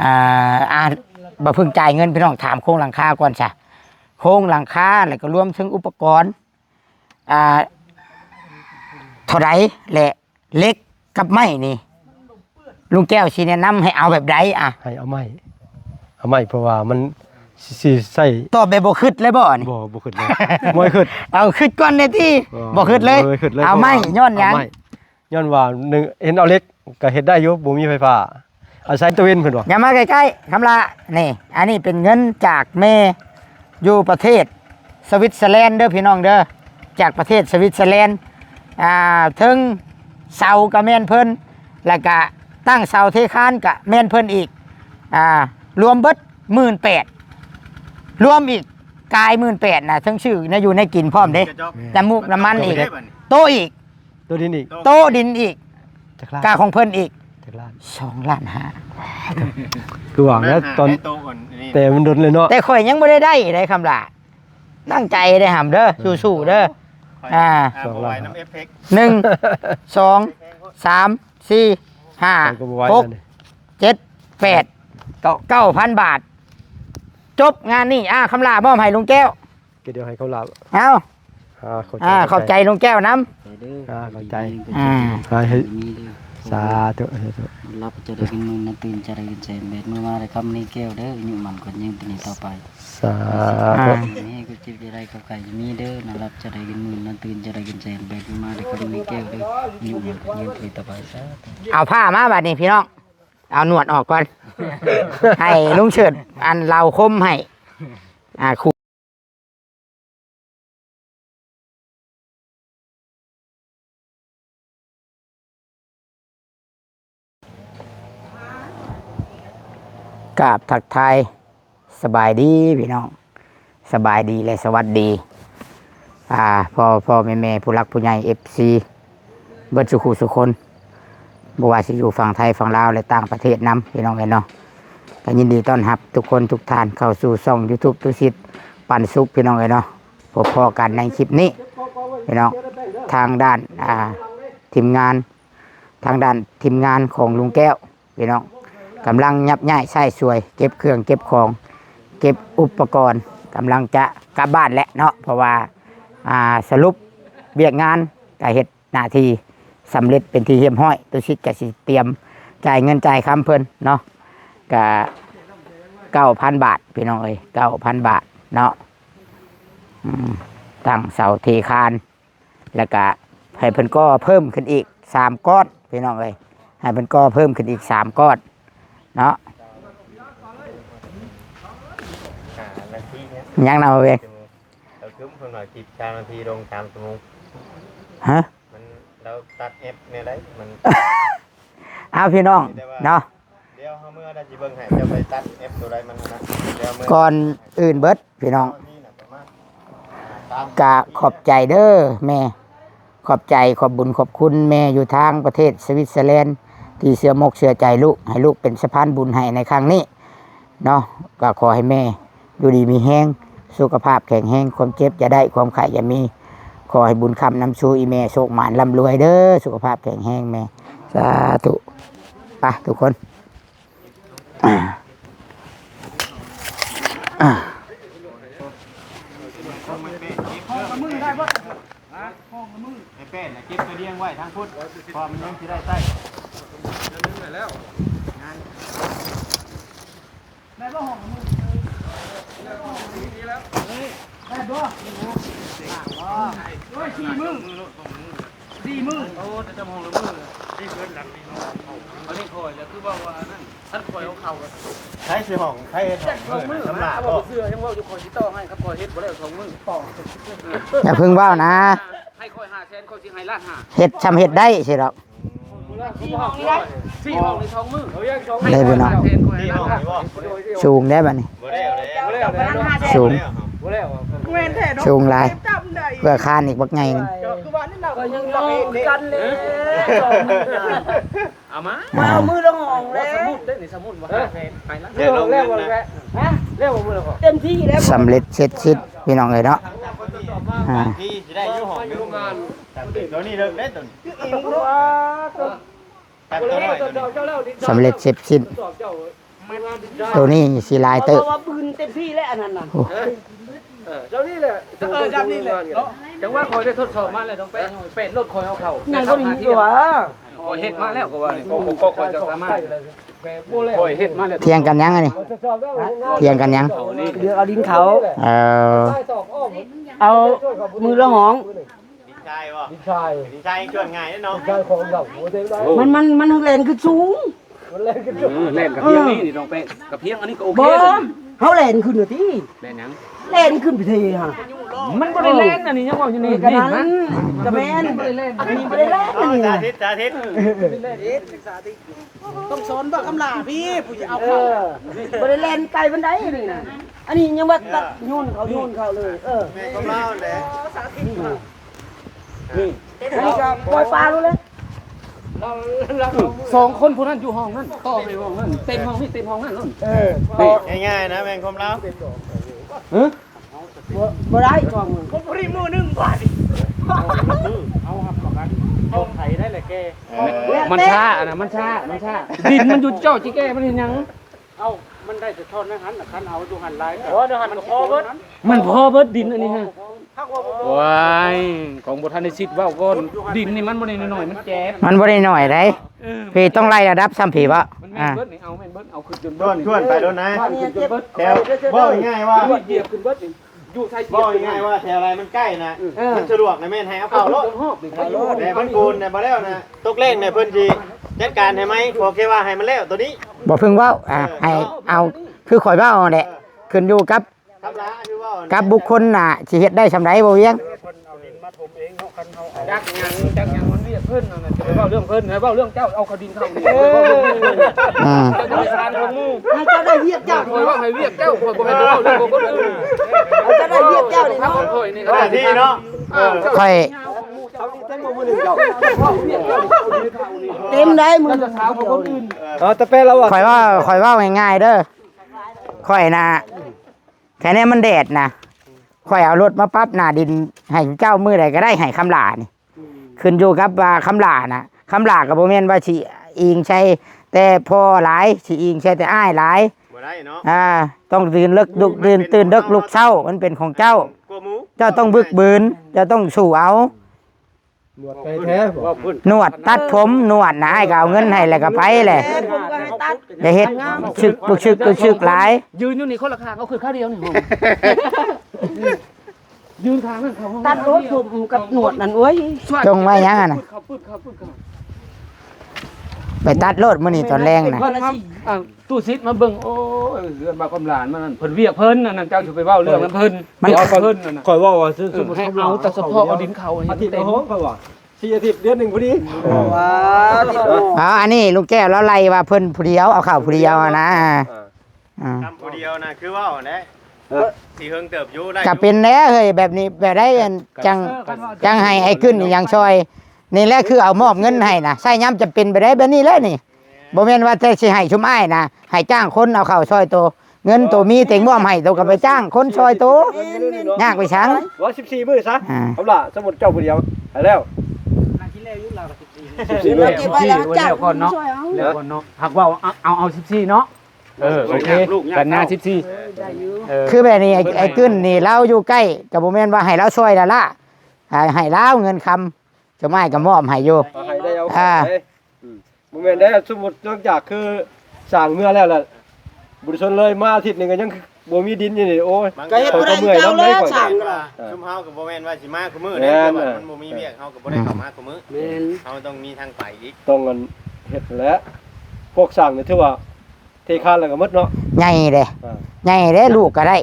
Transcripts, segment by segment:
อ่าบ่เพิ่งจ่ายเงินพี่น้องถามโครงหลังคาก่อนจ้ะโครงหลังคาแล้วก็รวมถึงอุปกรณ์เท่าไรแหละเล็กกับไม้นี่ลุงแก้วสิแนะนำให้เอาแบบใดอ่ะให้เอาไม้เพราะว่ามันสิใส่ตอบแบบบ่คิดเลยบ่นี่บ่คิดเลยบ่คิดเอาคิดก่อนเด้ที่บ่คิดเลยเอาไม้ย้อนหยังย้อนว่า1เห็นเอาเล็กก็เฮ็ดได้อยู่บ่มีไฟฟ้าอาศัยตะเวนเพิ่นว่าอย่ามาใกล้ๆคำละนี่อันนี้เป็นเงินจากแม่อยู่ประเทศสวิตเซอร์แลนด์เด้อพี่น้องเด้อจากประเทศสวิตเซอร์แลนด์ถึงเสากับแม่นเพิ่นแล้วก็ตั้งเสาเทคานกับแม่นเพิ่นอีกรวมเบิด 18,000รวมอีกกาย 18,000นะทั้งชื่อนะอยู่ในกินพร้อมเด้น้ำมูกน้ำมันอีกโต๊ะอีกโต๊ะดินอีกโต๊ะดินอีกกาของเพิ่นอีก2.5 ล้านคือหวังแล้วตอนแต่มันโดนเลยเนาะแต่ข่อยยังไม่ได้คำละตั้งใจได้หำเด้อสู้ๆเด้อ2 ล้านน้ำเอฟเฟกต์1 2 3 4 5 6 7 8 9,000 บาทจบงานนี่คำลามอบให้ลุงแก้วเดี๋ยวให้เขาลาเอาขอบใจลุงแก้วน้ำขอบใจให้สาธุรับจะได้กินมื้อนั้นตื่นจะได้กินแสนเบ็ดมื้อมาได้คำนี้แก้วเด้ออยู่มันก็ยังเป็นต่อไปสาธุนี่ก็จิบได้กับไก่มีเด้อนะรับจะได้กินมื้อนั้นตื่นจะได้กินแสนเบ็ดมื้อมาได้คำนี้แก้วเด้ออยู่มันก็ยังเป็นต่อไปซะเอาผ้ามาบัดนี้พี่น้องเอาหนวดออกก่อนให้ลุงเฉิดอันเราคมให้ครูกราบทักทายสบายดีพี่น้องสบายดีและสวัสดีพ่อแม่ผู้รักผู้ใหญ่ FC เบิดสุขุสุคนบ่ว่าสิอยู่ฝั่งไทยฝั่งลาวและต่างประเทศนำพี่น้องกันเนาะก็ยินดีต้อนรับทุกคนทุกท่านเข้าสู่ช่อง YouTube ตุสิทธิ์ปันสุขพี่น้องกันเนาะพบกันในคลิปนี้พี่น้องทางด้านทีมงานของลุงแก้วพี่น้องกำลังยับย่ายใส่สวยเก็บเครื่องเก็บของเก็บอุปกรณ์กำลังจะกลับบ้านแล้วเนาะเพราะว่าสรุปเบียกงานกับเหตุหน้าที่สำเร็จเป็นที่เรียบร้อยตัวชิดกับสิเตรียมจ่ายเงินจ่ายคำเพิ่นเนาะกับ9,000 บาทพี่น้องเอ้ย9,000 บาทเนาะตั้งเสาเทคานแล้วก็ให้เพิ่นก็เพิ่มขึ้นอีก3 ก้อนพี่น้องเอ้ยให้เพิ่นก็เพิ่มขึ้นอีก3 ก้อนเนาะยังเอาเองเราคืมคนหน่อยจิบ3 นาทีลง3 ชั่วโมงฮะมันเราตัดเอฟเนี่ยได้มันเอาพี่น้องเนาะเดี๋ยวเมื่อได้จีเบิ้งให้จะไปตัดเอฟตัวใดมันนะก่อนอื่นเบิดพี่น้องกะขอบใจเด้อแม่ขอบใจขอบบุญขอบคุณแม่อยู่ทางประเทศสวิตเซอร์แลนด์ที่เชื่อมกเชื่อใจลูกให้ลูกเป็นสะพานบุญให้ในครั้งนี้เนาะก็ขอให้แม่อยู่ดีมีแห้งสุขภาพแข็งแรงความเจ็บจะได้ความไข้อย่ามีขอให้บุญคำนำชูอีแม่โชคหมานร่ำรวยเด้อสุขภาพแข็งแรงแม่สาธุไปทุกคนไอ้เป็นเก็บกระเดียงไว้ทางพุทธพอมันยังที่ได้ใต้แล้วได้บ่ห้องมือได้บ่โอ้ย4 มื้อ4 มื้อโอ้จะจำห้องละมื้อที่เพิ่นหลังนี่เนาะอันนี้คอยแล้วคือว่านั่นท่านคอยเอาเข้ากันใช้สิห้องใช้มื้อสำหรับบ่เสื้อยังว่าอยู่คอยสิต่อให้ครับคอยเฮ็ดบ่ได้2 มื้อต่ออย่าพึ่งว่าวนะให้คอย500,000คอยสิให้ล้าน5เฮ็ดทำเฮ็ดได้สิดอก4 ห้องนี่ได้4 ห้องใน2 มื้อได้พี่น้องสูงได้บ่นี่สูงสูงหลายเพื่อคานอีกบักใหญ่นึงเอามือละห้องแล้วสมุดได้นี่สมุดบ่ไปนะเร็วฮะเร็วมือละห้องเต็มที่แล้วสำเร็จเสร็จสิ้นพี่น้องเอ้ยเนาะที่จะได้อยู่ห้องอยู่งานตัวนี้เลิกได้ตัวนี้สำเร็จเสร็จสิ้น ตัวนี้สิลายเติบ ว่าปืนเต็มที่แล้วอันนั้นน่ะ เจ้านี่แหละ จำนี่แหละจังว่าคอยได้ทดสอบมาแล้วต้องเป็นรถคอยเอาเข้า นั่นก็มีอยู่ว่า คอยเฮ็ดมาแล้วก็ว่านี่ก็คอยจะสามารถคอยเฮ็ดมาแล้ว เถียงกันยังอันนี้เถียงกันยัง เดี๋ยวเอาดินเขา เออ เอามือละหอง ใช่บ่ ดินชาย ดีใจชวนง่ายเนาะ ชายของเราโอ้เต็มได้ มันแรงขึ้นสูง มันแรงกันจุด เล่นกับเพียงนี่ต้องเป็นกับเพียงอันนี้ก็โอเค บ่ เลย เขาแรงขึ้นเหรอที่ แม่นหยัง แรงขึ้นไปทีฮะ มันบ่ได้เล่นอันนี้ยังว่าอยู่นี่ กระนั้นกระแมนอันนี้ไม่ได้เล่นอันนี้นะ สาธิต ต้องสอนบอกคำลาพี่ผู้จะเอา เอ เข้า อไม่ได้เล่นไกลบันไดนี่นะอันนี้ยังว่าตัดโยนเขาเลยแม่ก็เล่าแหละ อันนี้ก็ปล่อยปลารู้เลย สองคนผู้นั้นอยู่ห้องนั้นต่อไปห้องนั้นเต็มห้องนี่เต็มห้องนั้นนู่นง่ายๆนะแม่งคมเล่า บ่ได้กองมึง ปรีมือนึงบาทเอาครับประกันเอาไถได้แหละแกมันช้านะมันช้าดินมันอยู่เจ้าจิแกมันเห็นยังเอามันได้จะทอดนะหันคันเอาดูหันลายโอ้ดูหันมันพอเบิดมันพอเบิดดินอันนี้ฮะว้ายของบ่ทันได้สิทธิ์ว่าก่อนดินนี่มันบ่ได้น้อยๆมันแจ๊บ มันบ่ได้หน่อยได้พี่ต้องไล่ระดับซ้ำผีบ่ มันแม่นเบิดนี่เอาแม่นเบิดเอาขึ้นจนเบิ ด้ว ด นชวนไปโดนนะ ขึ้นจนเบิด แถวบอกง่ายๆว่า เหยียบขึ้นเบิดนี่อยู่ไทย บอกง่ายๆว่าแถวอะไรมันใกล้นะมันสะดวกนะแม่นให้เอาเข้ารถ หอบนี่เขาอยู่ แต่มันกูนเนี่ยมาแล้วนะตกเลขเนี่ยเพิ่นสิจัดการให้ไหมบอกแค่ว่าให้มันแล้วตัวนี้ บ่พึ่งเว้าให้เอาคือข่อยเว้าแหละขึ้นอยู่กับ ทำละคือว่า กับบุคคลน่ะสิเฮ็ดได้ซำใดบ่เวียง จักยังมันเรียกเพิ่นนั่นน่ะจะไปเว้าเรื่องเพิ่นให้เว้าเรื่องเจ้าเอาเขาดินเข้านี่ อืม เจ้าจะไปทานของหมู่ ให้เจ้าได้เรียกเจ้า คอยว่าให้เรียกเจ้าคอยบ่ให้เว้าเรื่องของคนอื่น ให้เจ้าได้เรียกเจ้านี่ ครับ เนาะ คอยนี่ หน้าที่เนาะ ค่อย เต็มได้มึง จะถามของคนอื่น แต่เป็นแล้วอ่ะ ข่อยว่าง่ายๆเด้อข่อยน่ะแค่นี้มันแดดนะข่อยเอารถมาปรั๊บหน้าดินให้เจ้ามือใดก็ได้ให้คำลานี่ขึ้นอยู่กับว่าคำลาน่ะคำลาก็บ่แม่นว่าสิอิงใช้แต่พอหลายสิอิงใช้แต่อ้ายหลาย บ่ได้เนาะ ต้องตื่นเลิกดึกตื่นเลิกลุกเช้ามันเป็นของเจ้า กลัวหมู เจ้าต้องบึกบืนเจ้าต้องสู้เอา หนวดไปแท้บอก นวดตัดผมนวดนะอ้ายก็เอาเงินให้แล้วก็ไปแหละ ผมก็ให้ตัด อย่าเฮ็ดชึกหลาย ยืนอยู่นี่คนละข้างเขาคือข้างเดียวนี่ยืนทางนั้นเขา ตัดรถผมกับหนวดนั่นโอ้ย จงไว้ยังอะน่ะ เขาปึ๊ดเขา ไปตัดรถมื้อนี้ตอนแรงน่ะ เพิ่นครับตู้ซิดมาเบิ่งโอ้ยเรือนบ่าวกำหลานมันนั่นเพิ่นเวียกเพิ่นนั่นเจ้าสิไปเว้าเรื่องนั้นเพิ่นเอาเพิ่นนั่นน่ะ คอยว่าว่าซื้อสมุด ให้เอาแต่เฉพาะเอาดินเขา อาทิตย์ละห้องคอยว่า4อาทิตย์เดือนหนึงพอดี ว้า อันนี้ลุงแก้วแล้วไล่ว่าเพิ่นผู้เดียวเอาเข้าผู้เดียวอะนะทำผู้เดียวนะคือว่าแหละสิเฮิงเติบอยู่ได้ ก็เป็นแล้วเฮ้ยแบบนี้แบบได้จังให้ไอ้ขึ้นนี่ยังช่วยนี่แหละคือเอามอบเงินให้นะใช้ยามจะเป็นไปได้แบบนี้แหละนี่บ่แม่นว่าแต่สิให้ชุมอ้ายนะให้จ้างคนเอาเข้าซอยโตเงินตัวมีเต็งบ่มให้โตก็ไปจ้างคนซอยโตยากไปชัง 114มื้อซะ อ่า เอาล่ะสมุดเจ้าผู้เดียวไปแล้ว เราเก็บไว้แล้วจ้า ก่อนเนาะ ช่วยเอา แล้วก่อนเนาะหักว่าเอา14เนาะโอเคกันหน้า14 คือแบบนี้ไอ้ขึ้นนี่เราอยู่ใกล้ก็บ่แม่นว่าให้เราช่วยละให้เราเงินคำชุมอ้ายก็มอบให้อยู่ ให้ได้เอาไปบ่แม่นได้สมุดนอกจากคือสร้างเมื่อแล้วล่ะบุญชนเลยมาอาทิตย์นึงก็ยังบ่มีดินอยู่นี่โอ้ย ก็เฮ็ดบ่ได้เจ้าแล้วสั่ง ชุมเฮาก็บ่แม่นว่าสิมาคุมื้อเด้แต่ว่ามันบ่มีเวียกเฮาก็บ่ได้เข้ามาคุมื้อ แม่น เฮาต้องมีทางไปอีก ต้องกันเฮ็ดแล้วพวกสร้างนี่ถือว่าเทคานแล้วก็หมดเนาะ ใหญ่เด้ใหญ่เด้ลูกก็ได้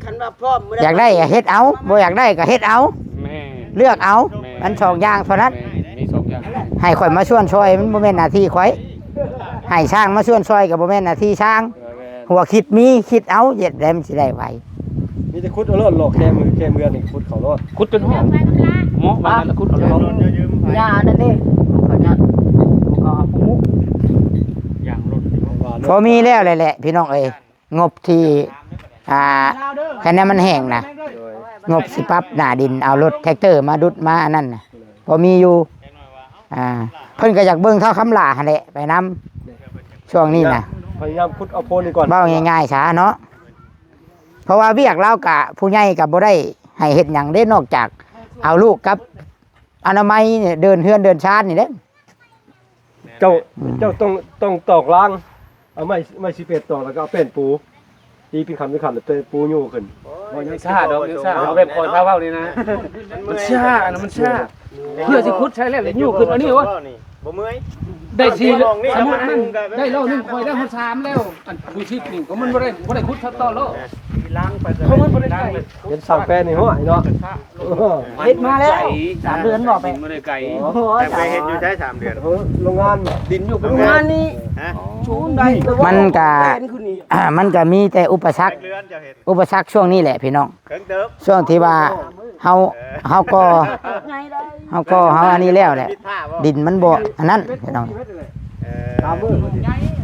คันว่าพร้อม อยากได้ก็เฮ็ดเอาบ่อยากได้ก็เฮ็ดเอา แม่ เลือกเอามันสองอย่างเท่านั้น มี2อย่าง ให้ข่อยมาชวนช่วยมันบ่แม่นหน้าที่ข่อยให้ช่างมาชวนช่วยก็บ่แม่นหน้าที่ช่างหัวคิดมีคิดเอาเฮ็ดได้มันสิได้ไว มีแต่ขุดเอารอดหลอกแค่มือนี่ขุดเขารอด คุดจนหอมเหมาะบ้านแล้วคุดเอาเลย รถยืมไป ยานั่นเด้ขอเนี่ยก็เอาปุ๊ อย่างรถ พอมีแล้วแหละพี่น้องเอ้ยงบที่คะแนนมันแห้งนะงบสิปรับหน้าดินเอารถแท็กเตอร์มาดุดมาอันนั้นน่ะพอมีอยู่เพิ่นก็อยากเบิ่งเท่าคำลาหั่นแหละไปนํช่วงนี้น่ะ พยายามขุดเอาโพนนี่ก่อน เว้าง่ายๆซะเนาะเพราะว่าเวียกเรากะผู้ใหญ่ก็บ่ได้ให้เฮ็ดหยังได้นอกจากเอาลูกกับอนามัยเนี่ยเดินเฮือนเดินชานนี่เด้ เจ้าต้องตอกล้างเอาไม้สิเป็ดตอกแล้วก็เอาแป้นปูตีเป็นคำเป็นคำแล้วเตะปูอยู่ขึ้นบ่ยัง ซ่าดอกซ่าเอาแบบคอยเท้าเว้านี่นะมันซ่านะมันซ่าเพื่อสิคุดใช้แล้วเลยยู่ขึ้นอันนี้วะ บ่เมื่อย ได้ทีสมมุตินั้นได้โลนึงคอยได้คน3แล้วอันผู้ชิดนี่ก็มันบ่ได้คุดทับต่อโลล้างไปเขามันบ่ได้ไก่ เห็นสั่งแป้นนี่ห้อยเนาะ เฮ็ดมาแล้ว3 เดือนบ่ไป บ่ได้ไก่ แต่ไปเฮ็ดอยู่ได้3 เดือน โรงงานดินอยู่ โรงงานนี้ ฮะ ชูนได้ มันก็ มันก็มีแต่อุปสรรค เรือนเจ้าเฮ็ด อุปสรรคช่วงนี้แหละพี่น้อง เคิงเติบ ช่วงที่ว่าเฮาก็ ไงได้ เฮาอันนี้แล้วแหละ ปิดผ้าบ่ ดินมันบ่อันนั้นพี่น้อง ตามมือ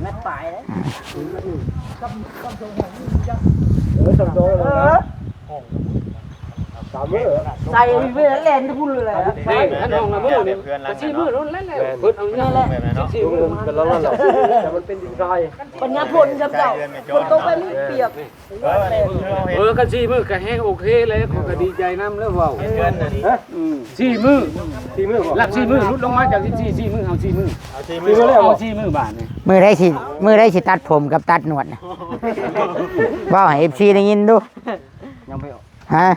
แม่ตายแล้ว จำโดนเลยตามมือ ใส่เวลาแล่นทุกคนเลยแหละ นี่อันห้องละมื้อนี่ก็สิมื้อนู้นแล้วเพิ่นเอานี่แหละ แบบนั้นเนาะ ดูมันเป็นแล้วนั่นแหละแต่มันเป็นดินทราย ปัญญาพลจำเจ้าคนตกไปนี่เปียก ก็สิมื้อก็แฮงโอเคเลยเขาก็ดีใจนํแล้วเว้า เดือนน่ะ 4มื้อ ตีมือบ่ หลัก4มื้อลดลงมาจาก4มื้อเอา4มื้อ เอาที ตีมือแล้ว เอา บ่ 4มื้อบาทนี่ มื้อได้สิตัดผมกับตัดหนวดน่ะเว้าให้ FC ได้ยินดูฮะ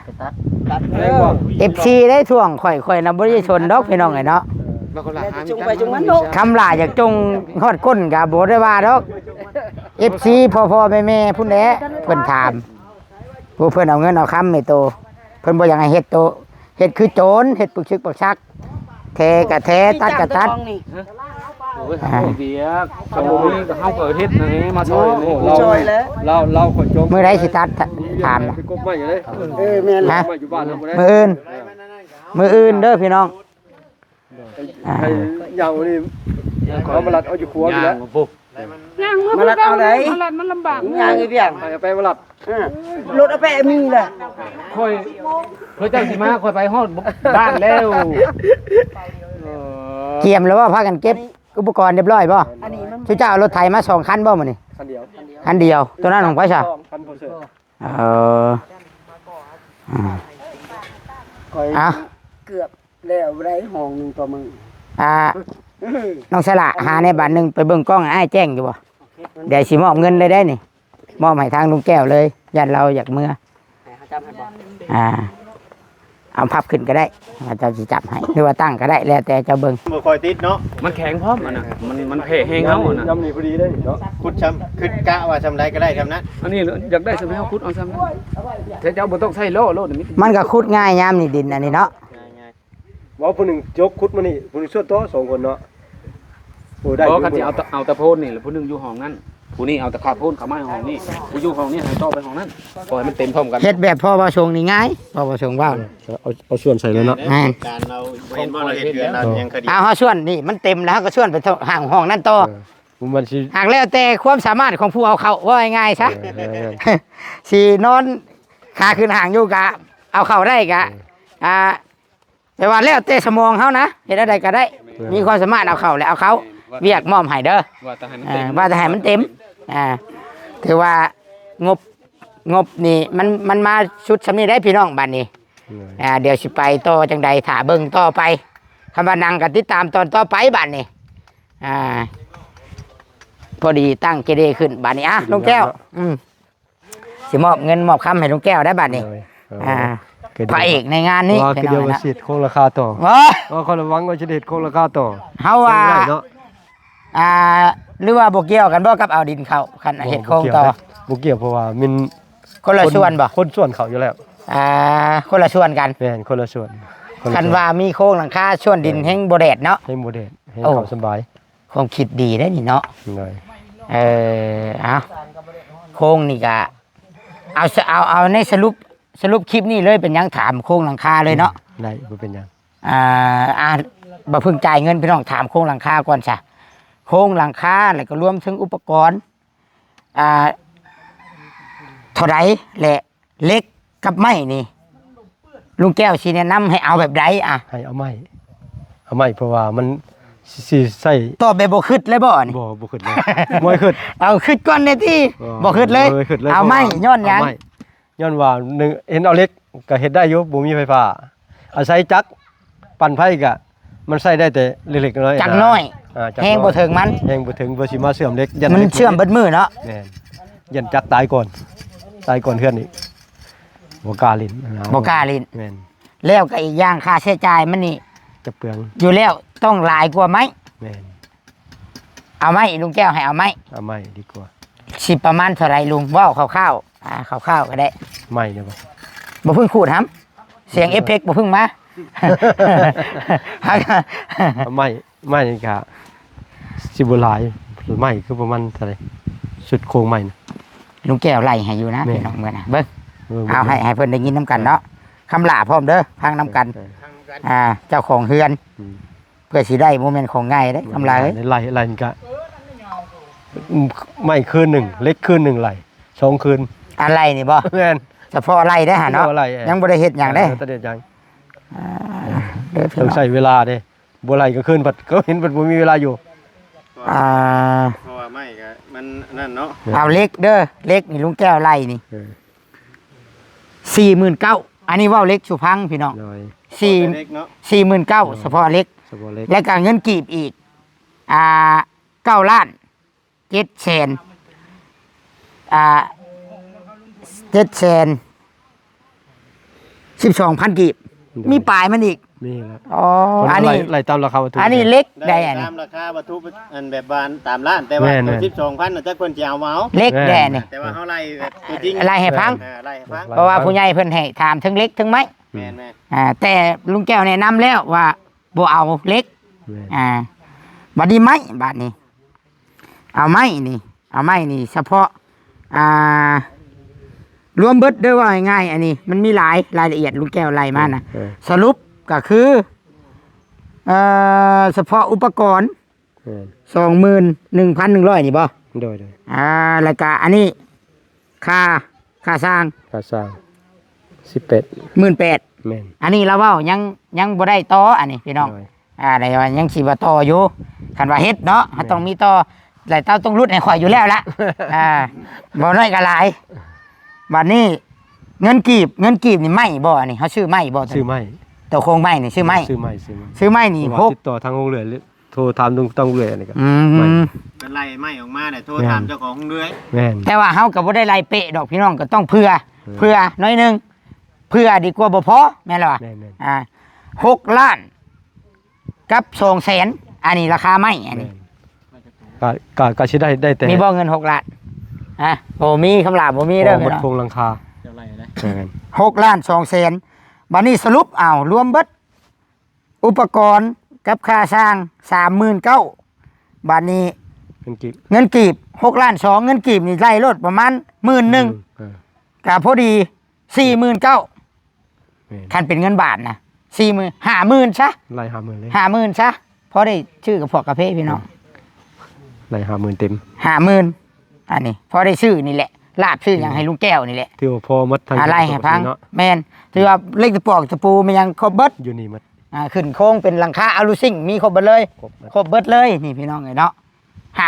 FC ได้ท่วงข่อยๆน่ะบ่ได้ชนดอกพี่น้องไอ้เนาะ แล้วจงไปจงมันโลก คำลาอยากจงฮอดก้นก็บ่ได้ว่าดอก FC พ่อๆแม่ๆพุ่นแหละเพิ่นถามผู้เพิ่นเอาเงินเอาคำให้โตเพิ่นบ่อยากให้เฮ็ดโตเฮ็ดคือโจรเฮ็ดปึกชึกปักชักแท้ก็แท้ตัดก็ตัด โอ้ยเอาเบียกสมุนก็เฮาก็เฮ็ดนะนี่มาซอยนี่ ช่วยแล้ว เราขอจม มื้อใดสิตัดถามนะ ไปกบไม้อยู่เลย แม่น ฮะ ไม้อยู่บ้านเราบ่ได้ มื้ออื่นเด้อพี่น้องอ่า ให้ยาวนี่เอามาลัดเอาอยู่ครัวอยู่แล้ว ปุ๊บ มาลัดเอาไหน มันลำบาก ยางไอ้เปียก ไปมาลัด รถเอาไปมีแหละ ค่อยเจ้าสิมาค่อยไปฮอดบ้านแล้ว เกียมแล้วว่าพากันเก็บอุปกรณ์เรียบร้อยบ่ อันนี้มัน ชุเจ้าเอารถไถมา2คันบ่มื้อนี้ คันเดียว คันเดียวตัวนั้นของไผซะ คันโพเซอร์ อ่ะ เกือบแล้วได้ห้องนึงต่อมือ น้องสละหาในบ้านหนึงไปเบิ่งกล้องให้อ้ายแจ้งอยู่บ่เดี๋ยวสิมอบเงินเลยได้นี่มอบให้ทางลุงแก้วเลยญาติเราอยากเมื่อเอาพับขึ้นก็ได้ว่าเจ้าสิจับให้หรือว่าตั้งก็ได้แล้วแต่เจ้าเบิ่ง บ่ค่อยติดเนาะ มันแข็งพร้อมอ่ะนะมันเพแห้งเอาอ่ะนะ ยำนี่พอดีได้เนาะ ขุดชำขึ้นกะว่าชำใดก็ได้ชำนั้น อันนี้อยากได้สมัยเฮาคุดเอาซ้ำแต่เจ้าบ่ต้องใช้โล่นี่ มันก็ขุดง่ายยามนี่ดินอันนี้เนาะ ง่าย ว่าผู้หนึ่งยกคุดมานี่ผู้หนึ่งช่วยโต๊ะ2 คนเนาะโอ้ได้ บ่คันสิเอาตะโพนนี่แล้วผู้นึงอยู่ห้องนั้นผู้นี้เอาตะขาโพนเข้ามาห้องนี้ผู้อยู่ห้องนี้ให้ต่อไปห้องนั้นปล่อยมันเต็มพร้อมกัน เฮ็ดแบบพ่อประสงค์นี่ง่ายพ่อประสงค์ว่าวนี่ เอาส่วนใส่เลยเนาะ แม่น ๆการเราเห็นว่าเราเฮ็ดเดือนเรายังคดี เอาเฮาส่วนนี่มันเต็มแล้วก็ส่วนไปห่างห้องนั่นต่อ มันสิ หากแล้วแต่ความสามารถของผู้เอาเข้าว่าง่ายๆซะ สินอนขาขึ้นห่างอยู่กะเอาเข้าได้กะแต่ว่าแล้วแต่สมองเฮานะเฮ็ดอะไรก็ได้ มีความสามารถเอาเข้าแล้วเอาเขาเวียกมอมให้เด้อ ว่าแต่ให้มันเต็ม ว่าแต่ให้มันเต็มถือว่างบนี่มันมาชุดสำนี้ได้พี่น้องบัดนี้เดี๋ยวสิไปต่อจังใดถ่าเบิ่งต่อไปคำว่านังก็ติดตามตอนต่อไปบัดนี้พอดีตั้งเกเรขึ้นบัดนี้ลุงแก้วสิมอบเงินมอบคำให้ลุงแก้วได้บัดนี้พระเอกในงานนี้ ว่า พี่ คือ น้ เดียว อง ว่า นะ สิโคงราคาต่อ ว้า ว่าคนระวังว่าจะเด็ดโคงราคาต่อ เฮาว่า เนาะ หรือว่าบ่เกี่ยวกันบ่กับเอาดินเข้าคันเฮ็ดโครงต่อ บ่เกี่ยวเพราะว่ามัน คนละส่วนบ่ คนส่วนเขาอยู่แล้ว คนละส่วนกัน แม่นคนละส่วน คันว่ามีโครงหลังคาส่วนดินแห้งบ่แดดเนาะ ให้โมเดลให้ โอ้ เขาสบาย ความคิดดีได้นี่เนาะ หน่อย เอาโครงนี่ก็เอาในสรุปคลิปนี้เลยเป็นหยังถามโครงหลังคาเลยเนาะ ได้บ่เป็นหยัง บ่เพิ่งจ่ายเงินพี่น้องถามโครงหลังคาก่อนซะโครงหลังคาแล้วก็รวมถึงอุปกรณ์เท่าไรแหละเล็กกับไม้นี่ลุงแก้วสิแนะนำให้เอาแบบใด ให้เอาไม้เพราะว่ามัน สิใส่ ตอบแบบบ่คิดเลยบ่นี่ บ่ขึ้นเลยบ่ขึ้น เอาคิดก่อนเด้ติบ่คิดเลย บ่คิดเลย เอาไหม่ย้อนหยัง เาไม้ย้อนว่าหนึ่งเห็นเอาเล็กก็เฮ็ดได้อยู่บ่มีไฟฟ้าอาศัยจักรปั่นไฟก็มันใช้ได้แต่เล็กๆน้อยๆ จักน้อย จัก แฮงบ่ถึงมัน แฮงบ่ถึงบ่สิมาเชื่อมเล็กยั มัน ล็ก เชื่อมเบิดมือเนาะ แม่นยันจักรตายก่อนเพื่อนอีกบ่กล้าลิ้น บ่กล้าลิ้น แม่น แล้วก็อีกอย่างค่าใช้จ่ายมันนี่ จะเปลือง อยู่แล้วต้องหลายกว่าไหม แม่น เอาไหมลุงแก้วให้เอาไหม เอาไม้ดีกว่า สิประมาณเท่าไหร่ลุงเว้าคร่าวๆคร่าวๆก็ได้ ไม้เนี่ยบ่ บ่เพิ่งขูดครับเสียงเอฟเฟกต์บ่เพิ่งมา เอาไม้นี่ก็สิบ่หลายไม้คือประมาณเท่าไหร่สุดโครงไม้น่ะ ลุงแก้วไล่ให้อยู่นะ แม่ พี่น้องเมื่อนะเบิ่ง เออ เอาให้เพิ่นได้ยินน้ำกันเนาะคำลาพร้อมเด้อพังน้ำกัน เจ้าของเฮือน อืม เพื่อสิได้โมเมนต์ของง่ายได้คำลาเอ้ย ไล่นี่ก็ไม้คืนหนึ่งเล็กคืนหนึ่งไหล2คืน อะไรนี่บ่ แม่น เฉพาะอะไรได้อหาเนาะ เฉพาะอะไร ยังบ่ได้เฮ็ดหยังได้ ตะเด็ดยัง เด้อพี่ ต้อง น้อง ใช้เวลาเด้บ่ไหลก็คืนบัดก็เห็นบัดบ่มีเวลาอยู่ อ่า เพราะว่าไม่ก็มันนั่นเนาะ เอาเล็กเด้อเล็กนี่ลุงแก้วไล่นี่ เออ 49,000อันนี้เว้าเล็กสุพังพี่น้อง หน่อย 4 เล็กเนาะ 49,000เฉพาะเล็ก สบอเล็ก และก็เงินกีบอีก9 ล้าน7แสน7แสน12,000กีบมีปลายมันอีก นี่แหละ อ๋ออันนี้ ไหลตามราคาวัตถุ อันนี้เล็กได้อันนี้ ตามราคาวัตถุอันแบบบานตามร้านแต่ว่า แม่น ตัว12,000น่ะจักเพิ่นสิเอามาเอา เล็กแดนนี่ แต่ว่าเฮาไล่แบบตัวจริง ไล่ให้พัง ไล่ให้ฟัง เพราะว่าผู้ใหญ่เพิ่นให้ถามทั้งเล็กทั้งไม้ แม่น แต่ลุงแก้วแนะนำแล้วว่าบ่เอาเล็ก แม่น บัดนี้ไม้บัดนี้ เอาไม้นี่ เอาไม้นี่ เฉพาะรวมเบิดเด้อว่าง่ายๆอันนี้ มันมีหลายรายละเอียดลุงแก้วไล่มานะ เออ สรุปก็คือเฉพาะอุปกรณ์ แม่น 21,100นี่บ่ โดย แล้วก็อันนี้ค่าสร้าง ค่าสร้าง18 18,000 แม่น อันนี้เราเว้ายังบ่ได้ต่ออันนี้พี่น้อง โดย ได้ว่ายังสิว่าต่ออยู่คันว่าเฮ็ดเนาะมันต้องมีต่อหลายเต้าต้องรุดให้ข่อยอยู่แล้ว ละบ่น้อยก็หลายบัดนี้เงินกีบนี่ไม่บ่อันนี้เฮาซื้อไม่บ่ ซื้อไม้ ตัวโครงไม้นี่ซื้อไม้ ซื้อไม้ ซื้อไม้นี่ เพราะว่าติดต่อทางโรงเรือนหรือโทรถามตรงเรือนนี่ก็ ไม่ เป็นไล่ไม้ออกมาเนี่ยโทรถามเจ้าของเรือย แม่น แต่ว่าเฮาก็บ่ได้ไล่เป๊ะดอกพี่น้องก็ต้องเผื่อน้อยหนึงเผื่อดีกว่าบ่พอแม่นบ่ แม่น 6 ล้านกับ200,000อันนี้ราคาไม้อันนี้ ก็สิได้แต่ มีบ่เงิน6 ล้านโอ้มีคำลาบ่มีเด้อ หม พี่ ด น้อง โครงหลังคา จะไล่นะ แม่น 6 ล้าน2แสนบัดนี้สรุปรวมเบิดอุปกรณ์กับค่าสร้าง 39,000บัดนี้ เป็นกิบ เงินกีบ6 ล้าน2เงินกีบนี่ไล่รถประมาณ 11,000 เออ ก็พอดี 49,000 แม่น คันเป็นเงินบาทนะ50,000ซะ ไล่50,000เลย 50,000ซะพอได้ชื่อกับพวกกาแฟพี่น้อง ไล่50,000เต็ม 50,000อันนี้พอได้ชื่อนี่แหละลาบชื่ออย่างให้ลุงแก้วนี่แหละ ที่ว่าพอหมดทาง อะไรให้พัง เนาะ แมนถือว่าเล็กตะปอกตะปูมันยังครบเบิด อยู่นี่หมด ขึ้นโค้งเป็นหลังคาอลูซิ่งมีครบเบิดเลย ครบหมด ครบเบิดเลยนี่พี่น้องไงเนาะ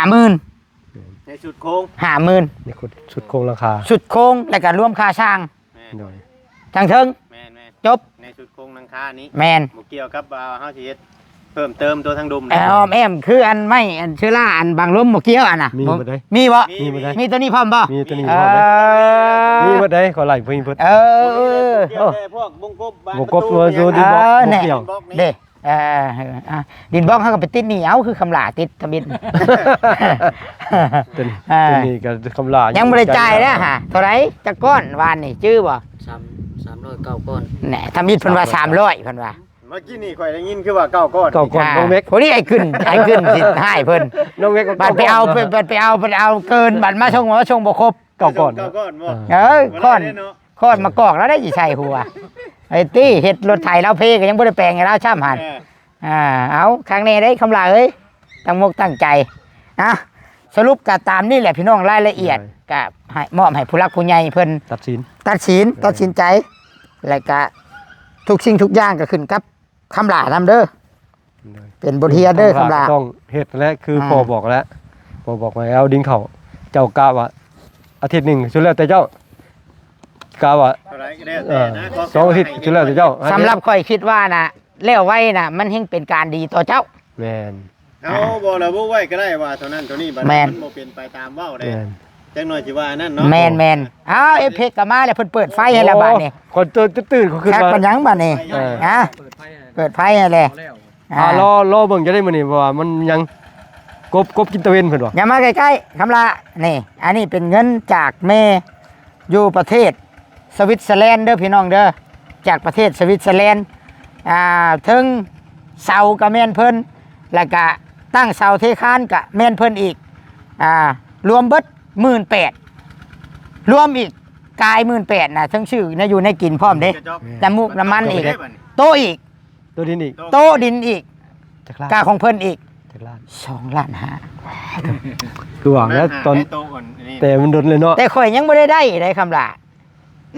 50,000 ในสุดโค้ง 50,000 นี่คือชุดโครงหลังคา สุดโค้งแล้วก็รวมค่าสร้าง หน่อย ทางเทิง แม่น จบ ในสุดโค้งนังคานี้ แมน บ่เกี่ยวกับเฮาสิเฮ็ดเพิ่มเติมตัวทางดุม แอมแอมคืออันไม่อันเชื้อราอันบางลมบ่เกี่ยวอันน่ะ มีหมดเลย มีบ่ มีหมดเลย มีตัวนี้พร้อมบ่ มีตัวนี้ เอ พร้อมเลย อ มีหมดเลยขอไล่เพิ่นเพิ่น เออ เกี่ยว โอ้ แต่พวกวงกบบ้าน วงกบ ประตู มาดูดิ เนี่ย บอก แน่ เกี่ยว บล็อกนี้ เด้ดินบล็อกเขาก็ไปติดหนี่เอาคือคำหลาติดทะเบิน ตัวนี้ อ่า ตัวนี้ก็คำลา ยั ยัง บ่ได้จ่ายนะฮะเท่าไหร่จักก้อนวานนี่ชื่อบ่ 309ก้อน แหน่ทำมิดเพิ่นว่า300เพิ่นว่า เมื่อกี้นี่ข่อยได้ยินคือว่า9ก้อน เก่าก่อนน้องเม็ก พวกนี้ไอ้ขึ้นสิให้เพิ่น น้องเม็กก็ บัดไปเอาเกินบัดมาส่งบ่ครบ เก่าก่อน 9ก้อนบ่ ค้อน บ่ได้เนาะ ค้อนมากอกแล้วได้สิใส่หัวไอ้ตี้เฮ็ดรถไถแล้วเพก็ยังบ่ได้แปลงให้เราช่ำหัน เอาครั้งนี้ได้คำลาเอ้ยตั้งมกตั้งใจสรุปก็ตามนี่แหละพี่น้องรายละเอียดก็ให้มอบให้ผู้รักผู้ใหญ่เพิ่น ตัดสิน ตัดสินใจแล้วก็ทุกสิ่งทุกอย่างก็ขึ้นกับคำลานำเด้อ เป็นบทเรียนเด้อคำลา ต้องเฮ็ดและคือพ่อบอกแล้วพ่อบอกว่าเอาดินเข้าเจ้ากะว่าอาทิตย์หนึงสุดแล้วแต่เจ้ากะว่า เท่าไหร่ก็ได้แต่นะข 2อาทิตย์สุดแล้วแต่เจ้า สำหรับข่อยคิดว่าน่ะแล้วไว้น่ะมันเฮงเป็นการดีต่อเจ้า แม่น เอาบ่ระบุไว้ก็ได้ว่าเท่านั้นเท่านี้บัด แม่ มัน นบ่เป็นไปตามเว้าได้ แม่น จังหน่อยสิว่าอันนั้นเนาะ แมนอ้าวเอฟเฟกต์ก็มาแล้วเพิ่นเปิดไฟให้แล้วบัดนี้ คนตื่นเขาขึ้น แคก มา ปัญญังบัดนี้ฮะเปิดไฟให้แล้ว รอเบิ่งจะได้มื้อนี้เพราะว่ามันยังกบกินตะเวนเพิ่นว่า อย่ามาใกล้ๆคำลานี่อันนี้เป็นเงินจากแม่อยู่ประเทศสวิตเซอร์แลนด์เด้อพี่น้องเด้อจากประเทศสวิตเซอร์แลนด์ถึงเสากับแม่นเพิ่นแล้วก็ตั้งเสาเทคานกับแม่นเพิ่นอีกรวมเบิด 18,000รวมอีกกาย 18,000นะทั้งชื่อนะอยู่ในกินพร้อมเด้น้ำมูกน้ำมันอีกโต๊ะอีก ตัวดินอีก โต๊ะดินอีก จักล้าน กาของเพิ่นอีก จักล้าน 2 ล้านห้า คือหวังแล้วตอน ให้โตก่อนนี่ แต่มันโดนเลยเนาะ แต่ข่อยยังบ่ได้คำล่ะ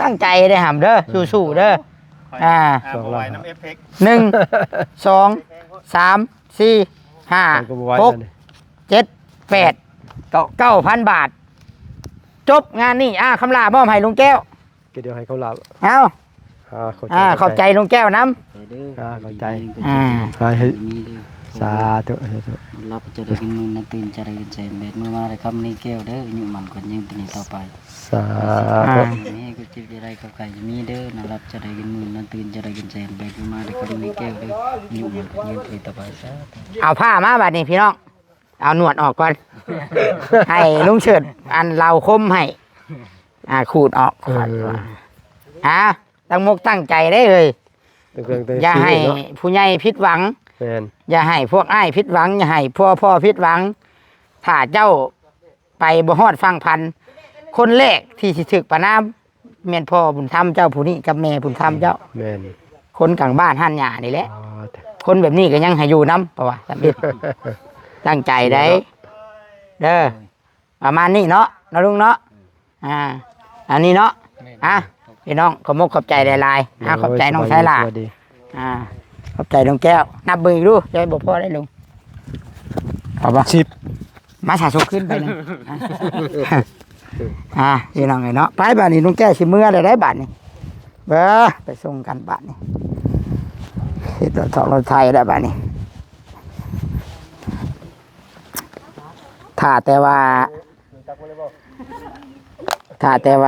ตั้งใจได้หำเด้อสู้ๆเด้ออ่า บ่ไหวน้ำเอฟเฟกต์ 1 2 3 4 5 6 7 8 9,000 บาท จบงานนี่คำลามอบให้ลุงแก้ว เดี๋ยวให้เขาลา เอา ขอบใจลุงแก้วน้ ไปเด้อ เข้าใจ ำ ให้ มีเด้อ สาธุ รับจะได้กินมื้อนั้นตื่นจะได้กินแสนเบ็ดมื้อมาได้คำนี้แก้วเด้ออายุมันกว่ายังตัวนี้ต่อไป สาธุ นี่ก็จิบจะได้กับไก่จะมีเด้อนะรับจะได้กินมื้อนั้นตื่นจะได้กินแสนเบ็ดมื้อมาได้คำนี้แก้วเด้ออายุมันกว่ายังตัวนี้ต่อไปซะ เอาผ้ามาบัดนี้พี่น้อง เอาหนวดออกก่อน ให้ลุงเฉิดอันเราคมให้ขูดออกตั้งมกตั้งใจได้เลยอย่าให้ผู้ใหญ่ผิดหวัง แม่น อย่าให้พวกอ้ายผิดหวังอย่าให้พ่อผิดหวัง ถ้าเจ้าไปบ่ฮอดฟังพัน คนแรกที่สิถึกประนามแม่นพ่อบุญธรรมเจ้าผู้นี้กับแม่บุญธรรมเจ้า แม่น คนกลางบ้านหันหญ้านี่แหละ คนแบบนี้ก็ยังให้อยู่นำเพราะว่าสำเร็จตั้งใจได้เด้อประมาณนี้เนาะลุงเนาะอันนี้เนาะพี่น้องขอบมกขอบใจหลายๆขอบใจน้องชายล่ะขอบใจลุงแก้วนับมือดูจะให้บอกพ่อได้ลุงเอาปะ 10 มาสะสมขึ้นไปเลยพี่น้องไงเนาะไปบ้านนี้ลุงแก้วชิมืออะไรได้บ้านนี้เบ้อไปส่งกันบ้านนี้เฮ็ดรถไทยได้บ้านนี้ถ้าแต่ว่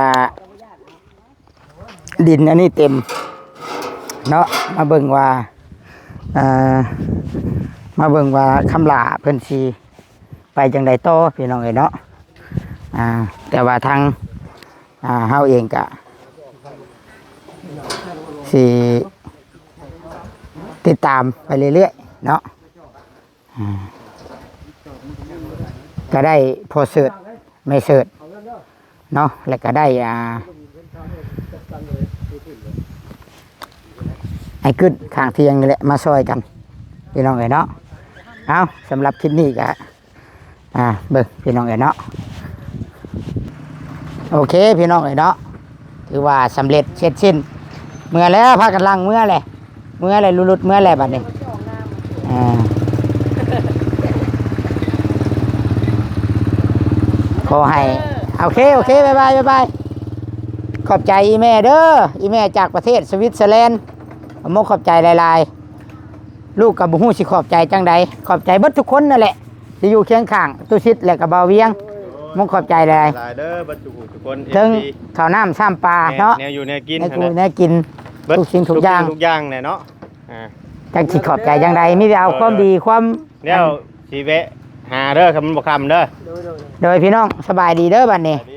าดินอันนี้เต็มเนาะมาเบิ่งว่าคำลาเพิ่นสิไปจังใดต่อพี่น้องเอ้ยเนาะแต่ว่าทางเฮาเองก็สิติดตามไปเรื่อยๆเนาะก็ได้พอเสิร์ชไม่เสิร์ชเนาะแล้วก็ได้ไอ้ขึ้นข้างเทียงนี่แหละมาซอยกันพี่น้องเอ๋ยเนาะเอาสำหรับคลิปนี้ก็เบิ่งพี่น้องเอ๋ยเนาะโอเคพี่น้องเอ๋ยเนาะถือว่าสำเร็จเสร็จสิ้นเมื่อแล้วพากันลังเมื่อเลยรุดเมื่อแล้วบัดนี้ขอให้โอเคบ๊ายบายขอบใจอีแม่เด้ออีแม่จากประเทศสวิตเซอร์แลนด์มกขอบใจหลายๆลูกกับบุหูสิขอบใจจังใดขอบใจเบิดทุกคนนั่นแหละที่อยู่เคียงข้างตู้ชิดและกับเบาเวียงมกขอบใจหลาย หลายเด้อบัดทุกคน ถึงข้าวน้ำซ้ำปลาเนาะ แนวอยู่แนวกิน แนวกินทุกสิ่งทุกอย่าง ทุกอย่างแน่เนาะจังสิขอบใจจังใดมิได้เอาความดีความ แล้วสิแวะหาเด้อคำบ่คำเด้อ โดยพี่น้องสบายดีเด้อบัดนี้ ดี